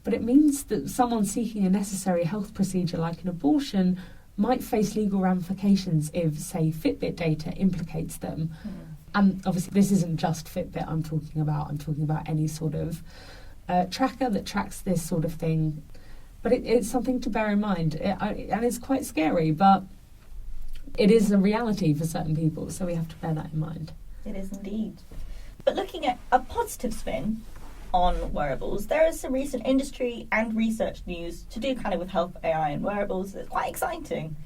but it means that someone seeking a necessary health procedure like an abortion might face legal ramifications if, say, Fitbit data implicates them. And obviously this isn't just Fitbit I'm talking about any sort of tracker that tracks this sort of thing. But it's something to bear in mind, and it's quite scary, but it is a reality for certain people, so we have to bear that in mind. It is indeed. But looking at a positive spin on wearables, there is some recent industry and research news to do with health AI and wearables that's quite exciting.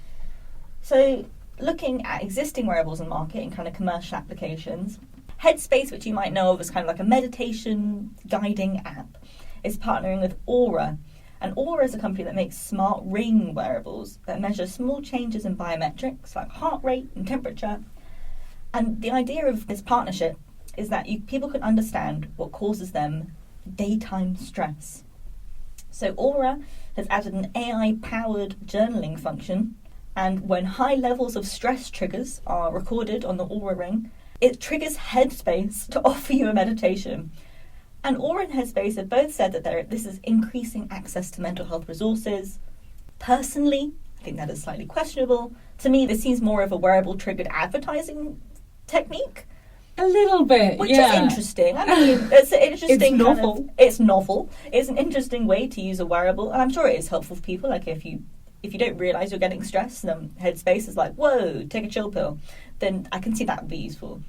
So looking at existing wearables in the market and commercial applications, Headspace, which you might know of as like a meditation guiding app, is partnering with Aura. And Aura is a company that makes smart ring wearables that measure small changes in biometrics like heart rate and temperature. And the idea of this partnership is that people can understand what causes them daytime stress. So Aura has added an AI-powered journaling function, and when high levels of stress triggers are recorded on the Aura ring, it triggers Headspace to offer you a meditation. And Aura and Headspace have both said that this is increasing access to mental health resources. Personally, I think that is slightly questionable. To me, this seems more of a wearable-triggered advertising technique. A little bit, which yeah. is interesting. I mean, it's an interesting. It's novel. It's novel. It's an interesting way to use a wearable, and I'm sure it is helpful for people. If you don't realise you're getting stressed, then Headspace is whoa, take a chill pill. Then I can see that would be useful.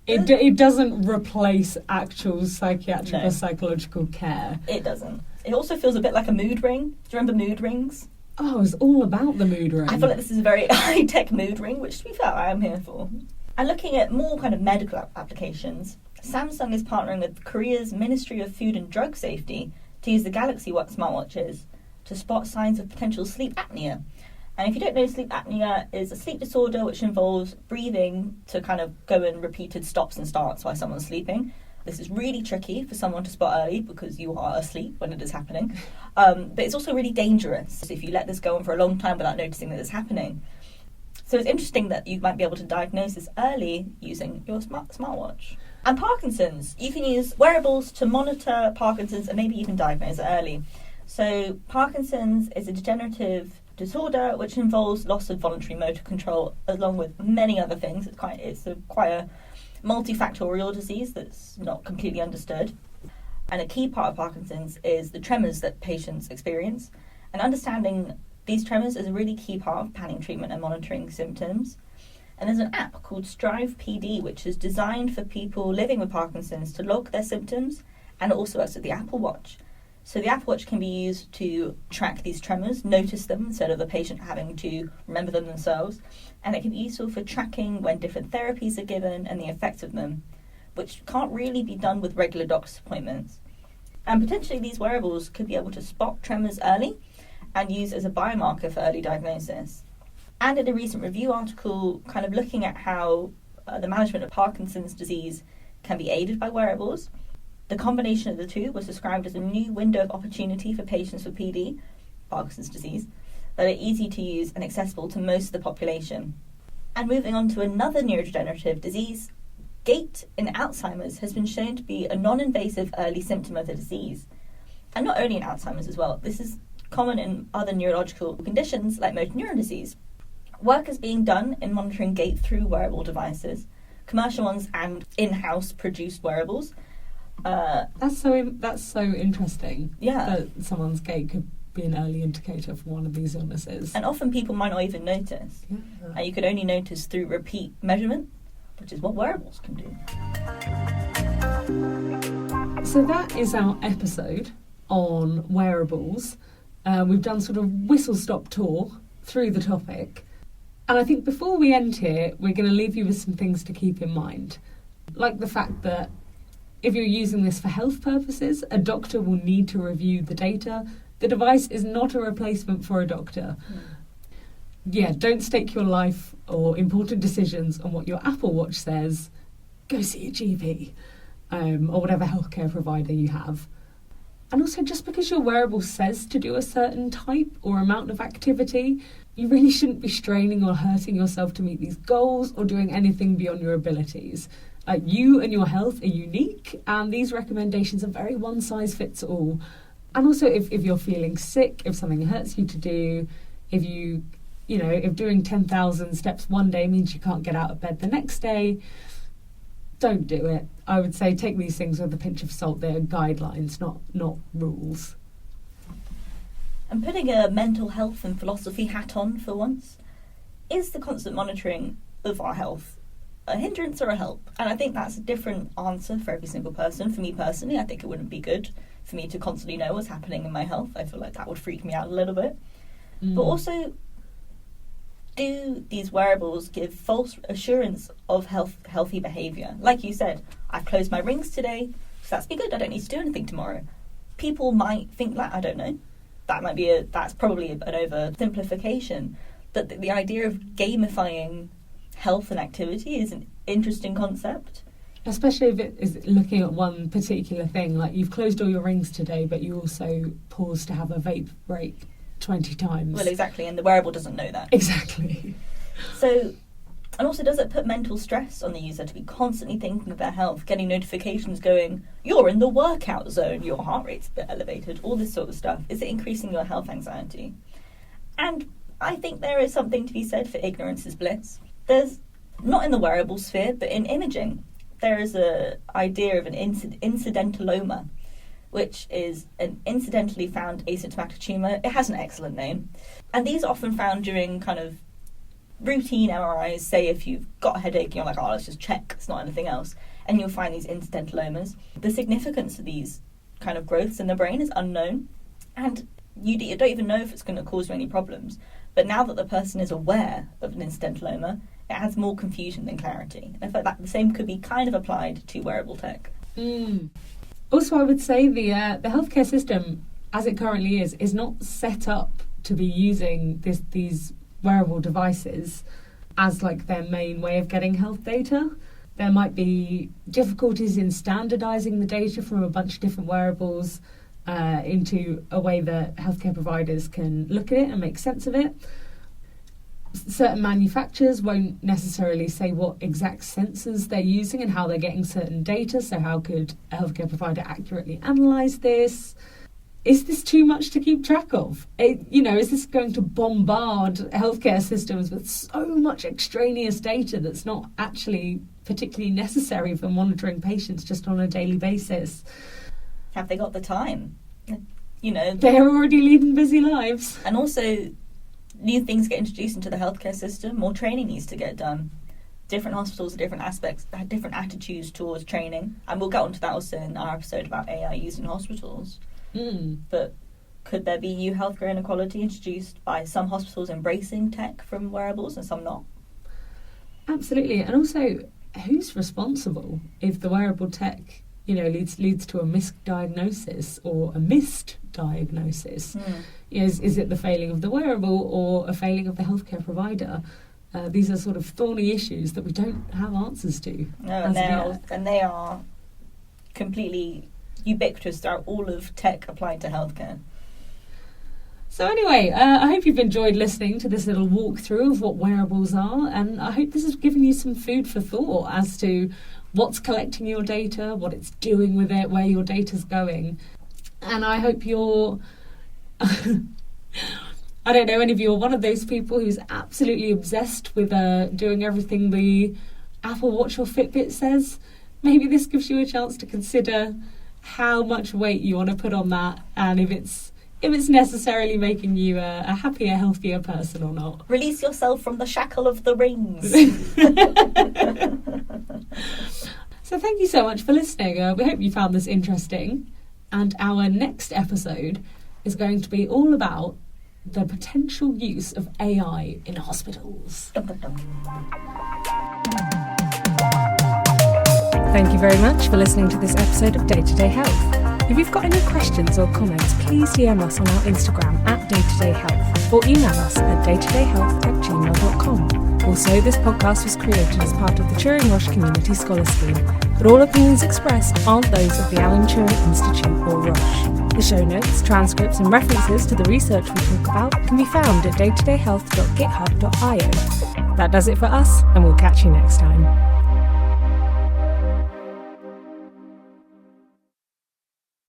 It doesn't replace actual psychiatric or psychological care. It doesn't. It also feels a bit like a mood ring. Do you remember mood rings? Oh, it's all about the mood ring. I feel like this is a very high-tech mood ring, which to be fair, I am here for. And looking at more medical applications, Samsung is partnering with Korea's Ministry of Food and Drug Safety to use the Galaxy Watch smartwatches to spot signs of potential sleep apnea. And if you don't know, sleep apnea is a sleep disorder which involves breathing to go in repeated stops and starts while someone's sleeping. This is really tricky for someone to spot early because you are asleep when it is happening. But it's also really dangerous if you let this go on for a long time without noticing that it's happening. So it's interesting that you might be able to diagnose this early using your smartwatch. And Parkinson's. You can use wearables to monitor Parkinson's and maybe even diagnose it early. So Parkinson's is a degenerative disorder which involves loss of voluntary motor control along with many other things. It's quite a multifactorial disease that's not completely understood. And a key part of Parkinson's is the tremors that patients experience. And understanding these tremors is a really key part of planning treatment and monitoring symptoms. And there's an app called Strive PD, which is designed for people living with Parkinson's to log their symptoms, and it also works with the Apple Watch. So the Apple Watch can be used to track these tremors, notice them instead of the patient having to remember them themselves. And it can be useful for tracking when different therapies are given and the effects of them, which can't really be done with regular doctor's appointments. And potentially these wearables could be able to spot tremors early and use as a biomarker for early diagnosis. And in a recent review article kind of looking at how the management of Parkinson's disease can be aided by wearables, the combination of the two was described as a new window of opportunity for patients with PD, Parkinson's disease, that are easy to use and accessible to most of the population. And moving on to another neurodegenerative disease, gait in Alzheimer's has been shown to be a non-invasive early symptom of the disease. And not only in Alzheimer's as well, this is common in other neurological conditions like motor neuron disease. Work is being done in monitoring gait through wearable devices, commercial ones and in-house produced wearables. That's so interesting. Yeah. That someone's gait could be an early indicator for one of these illnesses. And often people might not even notice. Yeah. And you could only notice through repeat measurement, which is what wearables can do. So that is our episode on wearables. We've done sort of whistle-stop tour through the topic. And I think before we end here, we're going to leave you with some things to keep in mind. Like the fact that if you're using this for health purposes, a doctor will need to review the data. The device is not a replacement for a doctor. Yeah, don't stake your life or important decisions on what your Apple Watch says. Go see a GP or whatever healthcare provider you have. And also, just because your wearable says to do a certain type or amount of activity, you really shouldn't be straining or hurting yourself to meet these goals or doing anything beyond your abilities. You and your health are unique, and these recommendations are very one-size-fits-all. And also, if you're feeling sick, if something hurts you to do, if doing 10,000 steps one day means you can't get out of bed the next day, don't do it. I would say take these things with a pinch of salt. They're guidelines, not rules. And putting a mental health and philosophy hat on for once, is the constant monitoring of our health a hindrance or a help? And I think that's a different answer for every single person. For me personally, I think it wouldn't be good for me to constantly know what's happening in my health. I feel like that would freak me out a little bit. But also, do these wearables give false assurance of healthy behaviour? Like you said, I've closed my rings today, so that's be good, I don't need to do anything tomorrow. People might think that, I don't know. That's probably an oversimplification. But the idea of gamifying health and activity is an interesting concept. Especially if it is looking at one particular thing, like you've closed all your rings today, but you also paused to have a vape break 20 times. Well, exactly, and the wearable doesn't know that. Exactly. So, and also, does it put mental stress on the user to be constantly thinking of their health, getting notifications going, you're in the workout zone, your heart rate's a bit elevated, all this sort of stuff? Is it increasing your health anxiety? And I think there is something to be said for ignorance is bliss. There's, not in the wearable sphere, but in imaging, there is an idea of an incidentaloma, which is an incidentally found asymptomatic tumour. It has an excellent name. And these are often found during kind of routine MRIs. Say if you've got a headache, you're like, let's just check, it's not anything else. And you'll find these incidentalomas. The significance of these kind of growths in the brain is unknown. And you don't even know if it's going to cause you any problems. But now that the person is aware of an incidentaloma, it adds more confusion than clarity. And I feel like the same could be kind of applied to wearable tech. Also, I would say the healthcare system, as it currently is not set up to be using these wearable devices as like their main way of getting health data. There might be difficulties in standardising the data from a bunch of different wearables into a way that healthcare providers can look at it and make sense of it. Certain manufacturers won't necessarily say what exact sensors they're using and how they're getting certain data, so how could a healthcare provider accurately analyse this? Is this too much to keep track of? Is this going to bombard healthcare systems with so much extraneous data that's not actually particularly necessary for monitoring patients just on a daily basis? Have they got the time? They're already leading busy lives. And also, new things get introduced into the healthcare system, more training needs to get done. Different hospitals have different aspects, have different attitudes towards training. And we'll get onto that also in our episode about AI used in hospitals. But could there be new healthcare inequality introduced by some hospitals embracing tech from wearables and some not? Absolutely. And also, who's responsible if the wearable tech, leads to a misdiagnosis or a missed diagnosis? Is it the failing of the wearable or a failing of the healthcare provider? These are sort of thorny issues that we don't have answers to. No, and they are completely ubiquitous throughout all of tech applied to healthcare. So anyway, I hope you've enjoyed listening to this little walkthrough of what wearables are, and I hope this has given you some food for thought as to what's collecting your data, what it's doing with it, where your data's going. And I hope you're... I don't know, any of you are one of those people who's absolutely obsessed with doing everything the Apple Watch or Fitbit says. Maybe this gives you a chance to consider how much weight you want to put on that, and if it's necessarily making you a happier, healthier person or not. Release yourself from the shackle of the rings. So thank you so much for listening. We hope you found this interesting. And our next episode is going to be all about the potential use of AI in hospitals. Thank you very much for listening to this episode of Day to Day Health. If you've got any questions or comments, please DM us on our Instagram @daytodayhealth or email us at daytodayhealth@gmail.com. Also, this podcast was created as part of the Turing-Roche Community Scholar Scheme, but all opinions expressed aren't those of the Alan Turing Institute or Roche. The show notes, transcripts and references to the research we talk about can be found at daytodayhealth.github.io. That does it for us, and we'll catch you next time.